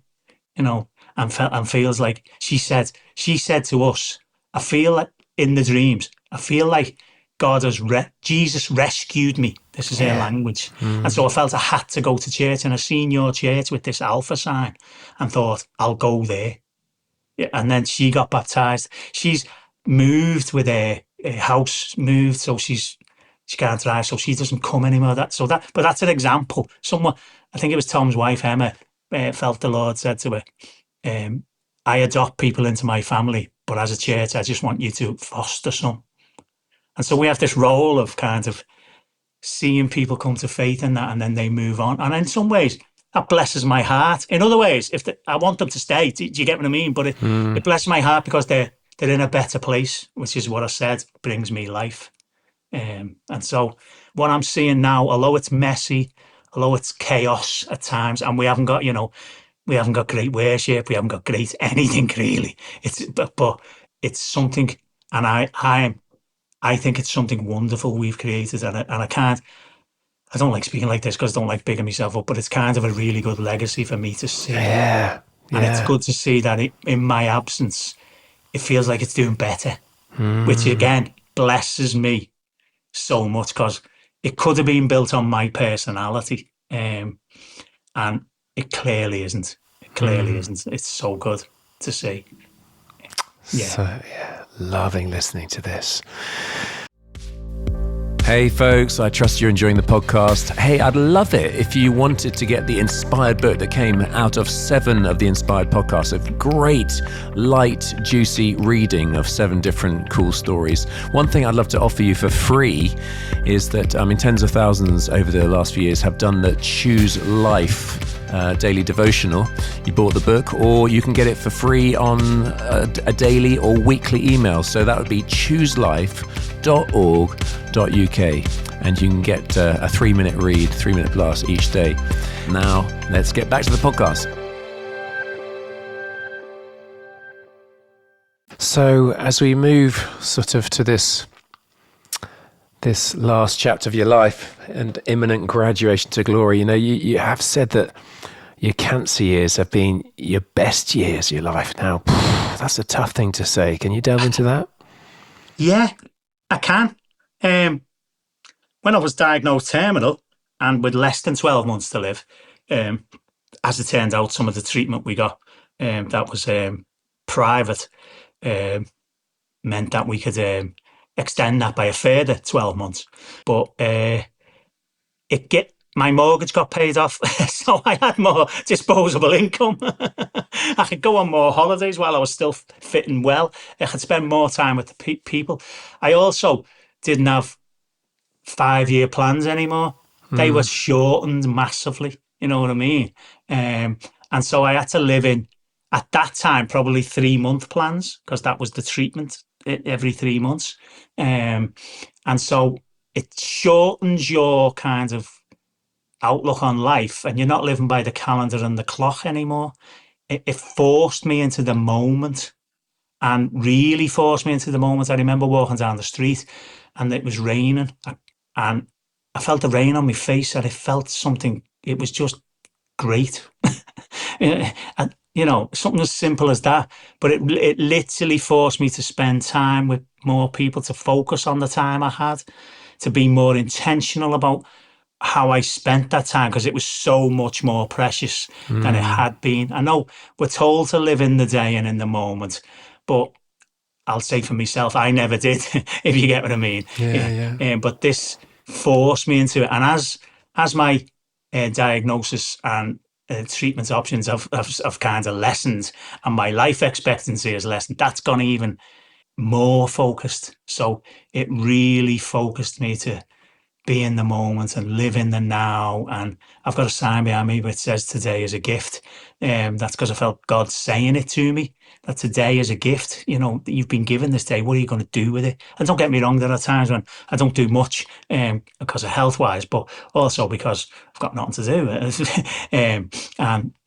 and feels like she said to us, I feel like in the dreams, I feel like Jesus rescued me. This is her language. And so I felt I had to go to church, and I seen your church with this Alpha sign and thought, I'll go there. Yeah, and then she got baptized. She's moved with her house moved, so she can't drive, so she doesn't come anymore. But that's an example. Someone, I think it was Tom's wife, Emma, felt the Lord said to her, I adopt people into my family, but as a church, I just want you to foster some. And so we have this role of kind of seeing people come to faith in that, and then they move on. And in some ways, that blesses my heart. In other ways, I want them to stay. Do you get what I mean? But it blesses my heart because they're in a better place, which is what I said brings me life. And so what I'm seeing now, although it's messy, although it's chaos at times, and we haven't got great worship, we haven't got great anything really. But it's something, and I think it's something wonderful we've created, and I don't like speaking like this because I don't like bigging myself up, but it's kind of a really good legacy for me to see. Yeah. And it's good to see that in my absence, it feels like it's doing better, which again blesses me so much because it could have been built on my personality, and it clearly isn't. It clearly isn't. It's so good to see. Yeah. So, loving listening to this. Hey folks, I trust you're enjoying the podcast. Hey, I'd love it if you wanted to get the inspired book that came out of 7 of the inspired podcasts. A great, light, juicy reading of 7 different cool stories. One thing I'd love to offer you for free is that, tens of thousands over the last few years have done the Choose Life daily devotional. You bought the book, or you can get it for free on a daily or weekly email. So that would be chooselife.org.uk, and you can get a 3-minute read, 3-minute plus each day. Now, let's get back to the podcast. So as we move sort of to this last chapter of your life and imminent graduation to glory, you have said that your cancer years have been your best years of your life. Now, that's a tough thing to say. Can you delve into that? Yeah, I can. When I was diagnosed terminal and with less than 12 months to live, as it turned out, some of the treatment we got that was private meant that we could extend that by a further 12 months. But my mortgage got paid off, so I had more disposable income. I could go on more holidays while I was still fitting well. I could spend more time with the people. I also didn't have 5-year plans anymore. They were shortened massively, you know what I mean? And so I had to live in, at that time, probably 3-month plans, because that was the treatment every 3 months. And so it shortens your kind of outlook on life, and you're not living by the calendar and the clock anymore. It forced me into the moment, and really forced me into the moment. I remember walking down the street and it was raining, and I felt the rain on my face, and it felt something. It was just great. And, something as simple as that, but it literally forced me to spend time with more people, to focus on the time I had, to be more intentional about how I spent that time, because it was so much more precious than it had been. I know we're told to live in the day and in the moment, but I'll say for myself, I never did, if you get what I mean. Yeah. But this forced me into it. And as my diagnosis and treatment options have kind of lessened, and my life expectancy has lessened, that's gone even more focused. So it really focused me to be in the moment and live in the now. And I've got a sign behind me which says today is a gift. That's because I felt God saying it to me, that today is a gift. That you've been given this day. What are you going to do with it? And don't get me wrong, there are times when I don't do much because of health wise, but also because I've got nothing to do.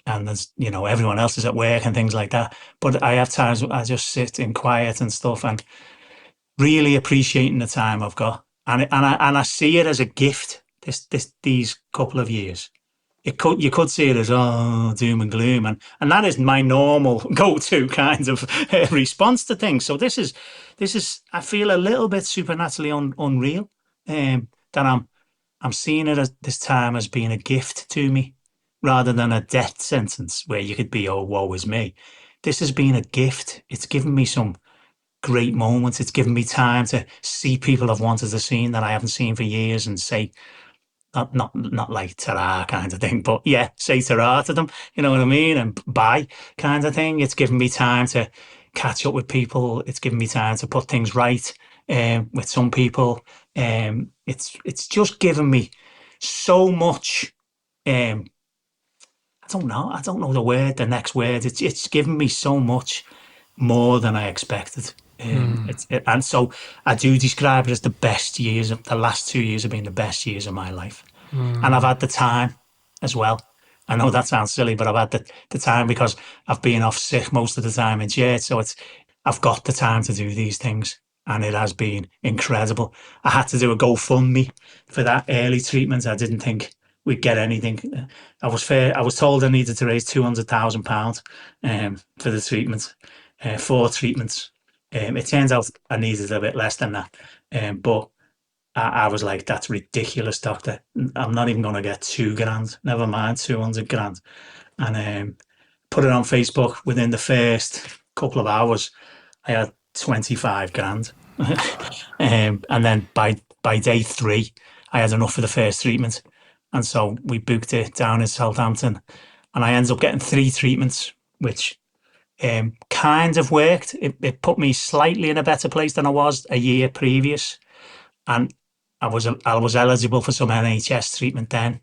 And there's, everyone else is at work and things like that. But I have times I just sit in quiet and stuff, and really appreciating the time I've got. And I see it as a gift. These couple of years, you could see it as doom and gloom, and that is my normal go-to kind of response to things. So this is I feel a little bit supernaturally unreal, that I'm seeing it as this time as being a gift to me, rather than a death sentence where you could be, oh, woe is me. This has been a gift. It's given me some great moments. It's given me time to see people I've wanted to see that I haven't seen for years, and say, not like ta-ra kind of thing, but yeah, say ta-ra to them, you know what I mean, and bye kind of thing. It's given me time to catch up with people. It's given me time to put things right with some people. It's just given me so much don't know. I don't know the next word. It's given me so much more than I expected. And so I do describe it as the best years. The last 2 years have been the best years of my life. And I've had the time as well. I know that sounds silly, but I've had the time because I've been off sick most of the time in church. So I've got the time to do these things. And it has been incredible. I had to do a GoFundMe for that early treatment. I didn't think we'd get anything. I was told I needed to raise £200,000 for the treatment, 4 treatments. It turns out I needed a bit less than that. But I was like, that's ridiculous, doctor. I'm not even going to get £2,000, never mind 200 grand. And put it on Facebook. Within the first couple of hours, I had 25 grand. And then by day 3, I had enough for the first treatment. And so we booked it down in Southampton. And I ended up getting 3 treatments, which kind of worked. It put me slightly in a better place than I was a year previous. And I was eligible for some NHS treatment then.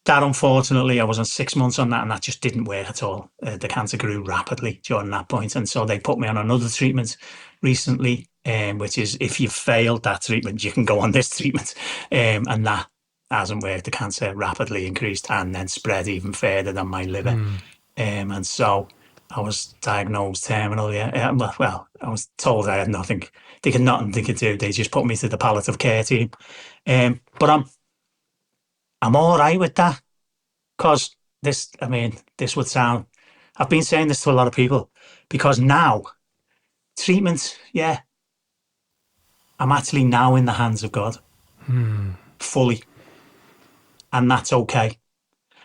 That unfortunately, I was on 6 months on that, and that just didn't work at all. The cancer grew rapidly during that point, and so they put me on another treatment recently, which is if you failed that treatment, you can go on this treatment, and that hasn't worked. The cancer rapidly increased and then spread even further than my liver, and so I was diagnosed terminal. Yeah, well, I was told I had nothing. Nothing they could do. They just put me to the palliative care team, but I'm all right with that, because this would sound, I've been saying this to a lot of people, because now, treatment, yeah, I'm actually now in the hands of God, fully, and that's okay.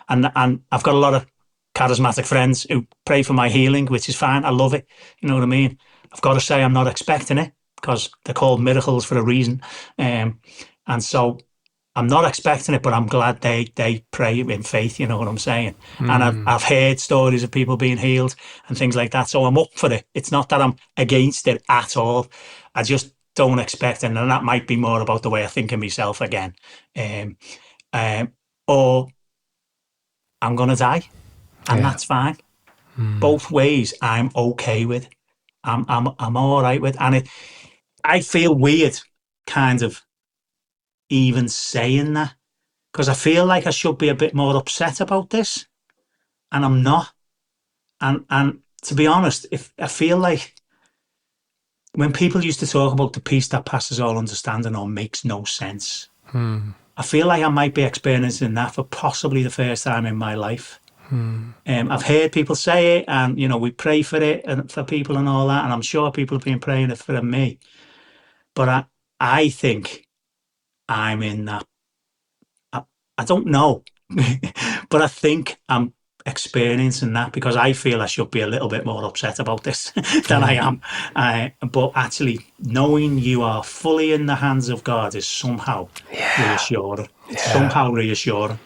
And I've got a lot of charismatic friends who pray for my healing, which is fine. I love it. You know what I mean? I've got to say I'm not expecting it, because they're called miracles for a reason. And so I'm not expecting it, but I'm glad they pray in faith, you know what I'm saying? And I've heard stories of people being healed and things like that, so I'm up for it. It's not that I'm against it at all. I just don't expect it, and that might be more about the way I think of myself again. Or I'm going to die, and that's fine. Both ways I'm okay with. I'm all right with. And I feel weird kind of even saying that, because I feel like I should be a bit more upset about this, and I'm not. And to be honest, if I feel like when people used to talk about the peace that passes all understanding or makes no sense, I feel like I might be experiencing that for possibly the first time in my life. I've heard people say it, and we pray for it and for people and all that, and I'm sure people have been praying it for me. But I think I'm in that. I don't know, but I think I'm experiencing that, because I feel I should be a little bit more upset about this than I am. But actually, knowing you are fully in the hands of God is somehow reassuring. It's somehow reassuring.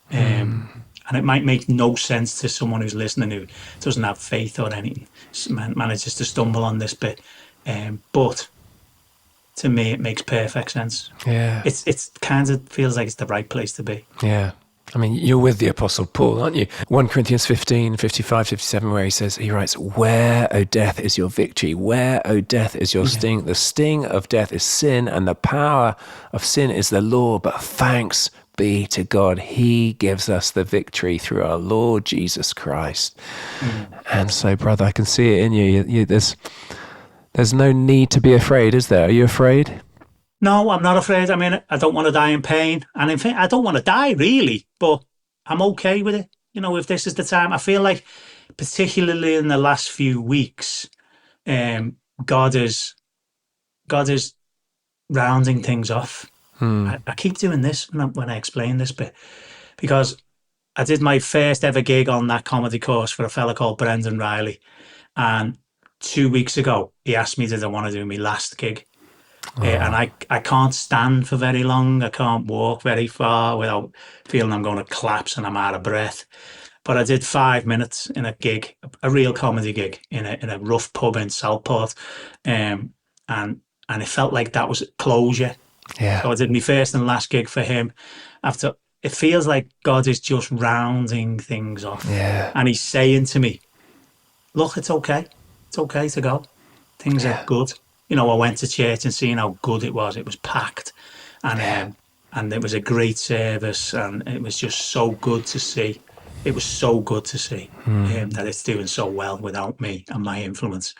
And it might make no sense to someone who's listening who doesn't have faith or anything, manages to stumble on this bit. But to me, it makes perfect sense. Yeah. It's kind of feels like it's the right place to be. Yeah. I mean, you're with the Apostle Paul, aren't you? 1 Corinthians 15, 55, 57, where he writes, "Where, O death, is your victory? Where, O death, is your sting? The sting of death is sin, and the power of sin is the law. But thanks be to God, he gives us the victory through our Lord Jesus Christ." And so, brother, I can see it in you. There's no need to be afraid, is there? Are you afraid? No, I'm not afraid. I mean, I don't want to die in pain. And in fact, I don't want to die, really, but I'm okay with it. If this is the time, I feel like, particularly in the last few weeks, God is rounding things off. I keep doing this when I explain this bit, because I did my first ever gig on that comedy course for a fella called Brendan Riley. And 2 weeks ago, he asked me, did I want to do my last gig? And I can't stand for very long. I can't walk very far without feeling I'm going to collapse and I'm out of breath. But I did 5 minutes in a gig, a real comedy gig in a rough pub in Southport. And it felt like that was closure. Yeah. So I did my first and last gig for him. After it feels like God is just rounding things off. Yeah. And he's saying to me, look, it's okay. It's okay to go. Things are good. I went to church and seeing how good it was. It was packed. And it was a great service. And it was just so good to see. It was so good to see that it's doing so well without me and my influence.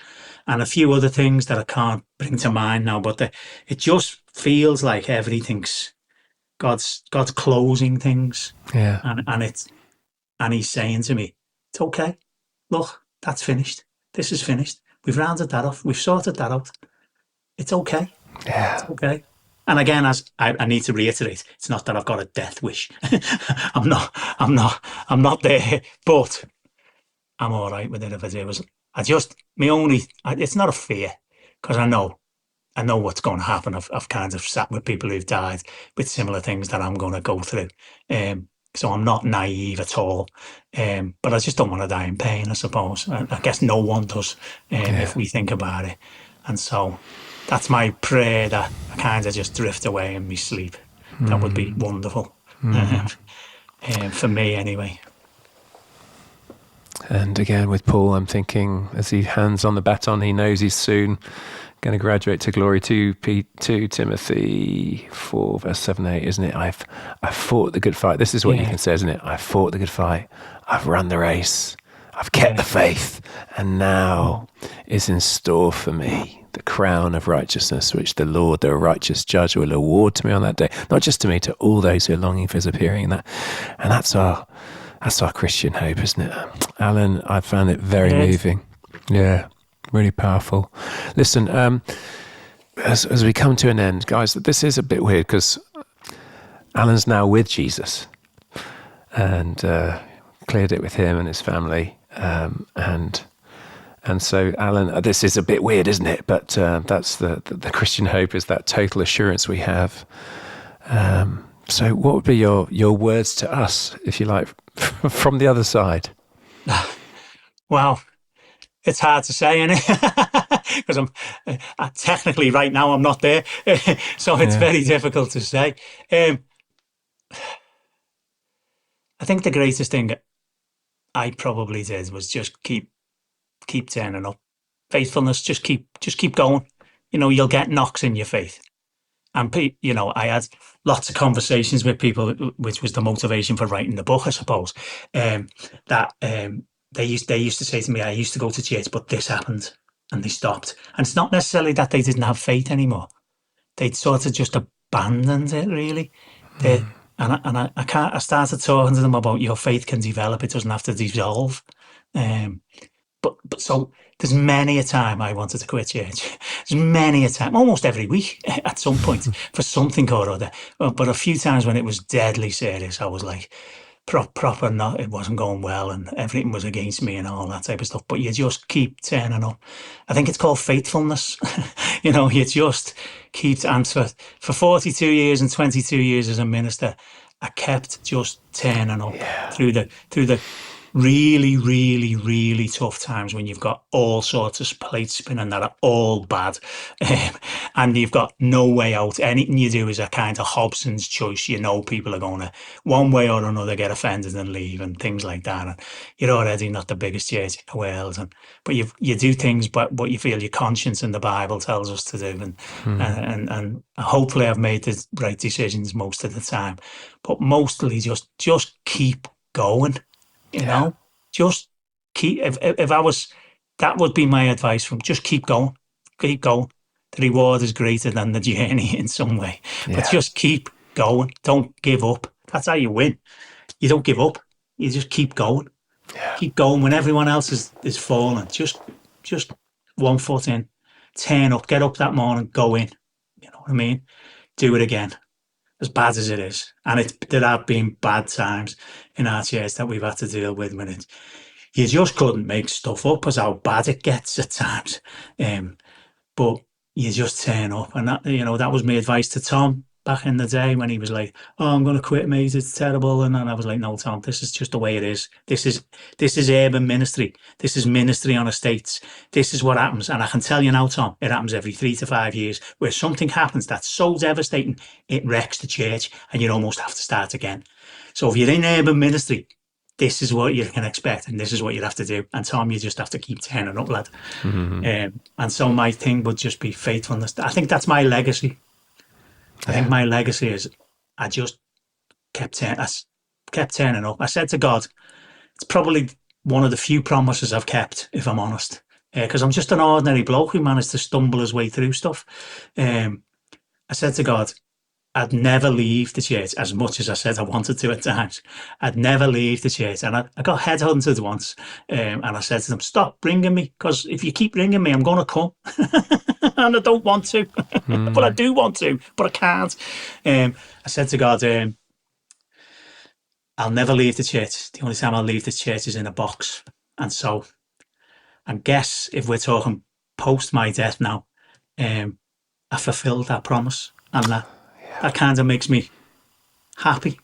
And a few other things that I can't bring to mind now, but it just feels like everything's God's closing things. Yeah. And he's saying to me, it's okay. Look, that's finished. This is finished. We've rounded that off. We've sorted that out. It's okay. Yeah. It's okay. And again, as I need to reiterate, it's not that I've got a death wish. I'm not there, but I'm all right with it if I do. It's not a fear, because I know what's going to happen. I've kind of sat with people who've died with similar things that I'm going to go through. So I'm not naive at all. But I just don't want to die in pain, I suppose. I guess no one does, if we think about it. And so that's my prayer, that I kind of just drift away in my sleep. That would be wonderful. For me, anyway. And again, with Paul, I'm thinking, as he hands on the baton, he knows he's soon going to graduate to glory. 2 Timothy 4, verse 7, 8, isn't it? I've fought the good fight. This is what you can say, isn't it? I've fought the good fight. I've run the race. I've kept the faith. And now is in store for me the crown of righteousness, which the Lord, the righteous judge, will award to me on that day. Not just to me, to all those who are longing for his appearing. And that's our Christian hope, isn't it? Allan, I found it very moving. Yeah, really powerful. Listen, as we come to an end, guys, this is a bit weird because Allan's now with Jesus and cleared it with him and his family. And so, Allan, this is a bit weird, isn't it? But that's the Christian hope, is that total assurance we have. So what would be your words to us, if you like, from the other side? Well, it's hard to say, isn't it? Because I'm technically right now I'm not there, so it's very difficult to say. I think the greatest thing I probably did was just keep turning up. Faithfulness, just keep going. You'll get knocks in your faith. And I had lots of conversations with people, which was the motivation for writing the book, I suppose. That they used to say to me, I used to go to church, but this happened, and they stopped. And it's not necessarily that they didn't have faith anymore; they'd sort of just abandoned it, really. I started talking to them about your faith can develop; it doesn't have to dissolve. But so there's many a time I wanted to quit church. There's many a time, almost every week at some point, for something or other. But a few times when it was deadly serious, I was like, proper not, it wasn't going well and everything was against me and all that type of stuff. But you just keep turning up. I think it's called faithfulness. You just keep, and for 42 years and 22 years as a minister, I kept just turning up through the really, really, really tough times when you've got all sorts of plates spinning that are all bad, and you've got no way out. Anything you do is a kind of Hobson's choice. People are going to, one way or another, get offended and leave and things like that. And you're already not the biggest church in the world, but you do things, but what you feel your conscience and the Bible tells us to do. And hopefully I've made the right decisions most of the time, but mostly just keep going. Just keep, if I was, that would be my advice from, just keep going. The reward is greater than the journey in some way, but just keep going. Don't give up. That's how you win. You don't give up. You just keep going. Keep going when everyone else is falling. Just one foot in, turn up, get up that morning, go in. You know what I mean? Do it again. As bad as it is, and there have been bad times in our church that we've had to deal with when you just couldn't make stuff up as how bad it gets at times. But you just turn up, and that was my advice to Tom back in the day when he was like, "Oh, I'm going to quit, mate. It's terrible." And then I was like, "No, Tom, this is just the way it is. This is urban ministry. This is ministry on estates. This is what happens." And I can tell you now, Tom, it happens every 3 to 5 years where something happens that's so devastating, it wrecks the church and you almost have to start again. So if you're in urban ministry, this is what you can expect and this is what you have to do. And Tom, you just have to keep turning up, lad. And so my thing would just be faithfulness. I think that's my legacy. I think my legacy is I just kept turning up. I said to God, it's probably one of the few promises I've kept, if I'm honest, because I'm just an ordinary bloke who managed to stumble his way through stuff. I said to God, I'd never leave the church, as much as I said I wanted to at times. I'd never leave the church. And I got headhunted once, and I said to them, "Stop ringing me, because if you keep ringing me, I'm going to come." And I don't want to, but I do want to, but I can't. I said to God, I'll never leave the church. The only time I'll leave the church is in a box. And so, and guess if we're talking post my death now, I fulfilled that promise. And that kind of makes me happy.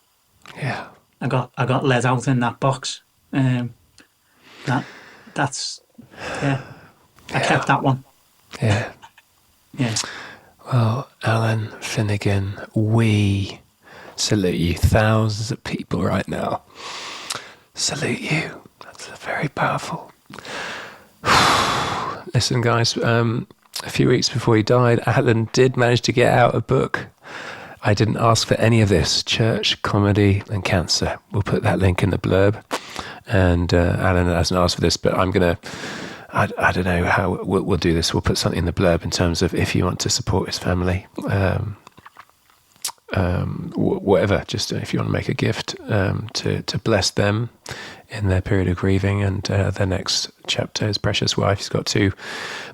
Yeah. I got let out in that box. That's I kept that one. Yeah. Yeah. Well, Allan, Finnegan, we salute you. Thousands of people right now salute you. That's very powerful. Listen, guys, a few weeks before he died, Allan did manage to get out a book. I didn't ask for any of this. Church, Comedy and Cancer. We'll put that link in the blurb. And Allan hasn't asked for this, but I'm going to... I don't know how we'll do this. We'll put something in the blurb in terms of if you want to support his family, whatever. Just if you want to make a gift to bless them in their period of grieving and their next chapter. His precious wife. He's got 2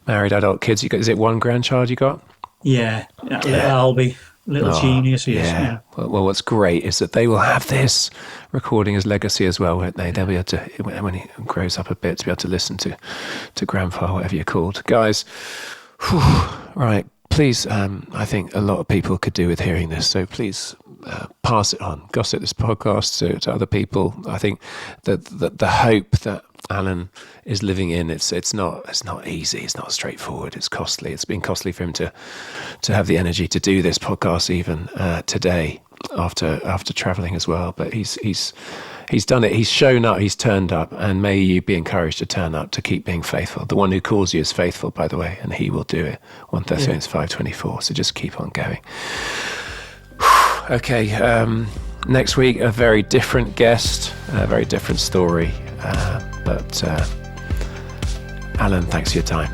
married adult kids. Is it 1 grandchild you got? Yeah. Little Albie. Little genius he is. Yeah. Well, what's great is that they will have this recording as legacy as well, won't they? They'll be able to, when he grows up a bit, to be able to listen to Grandpa, whatever you're called. Guys, right, please, I think a lot of people could do with hearing this, so please pass it on. Gossip this podcast to other people. I think that the hope that Allan is living in, it's not easy, it's not straightforward, it's costly. It's been costly for him to have the energy to do this podcast even today after traveling as well, but he's done it. He's shown up, he's turned up, and may you be encouraged to turn up, to keep being faithful. The one who calls you is faithful, by the way, and he will do it. 1 Thessalonians 5:24. So just keep on going. Okay, next week a very different guest, a very different story. But Allan, thanks for your time.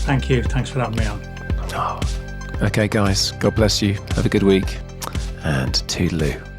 Thank you. Thanks for having me on. Okay, guys, God bless you. Have a good week, and toodaloo.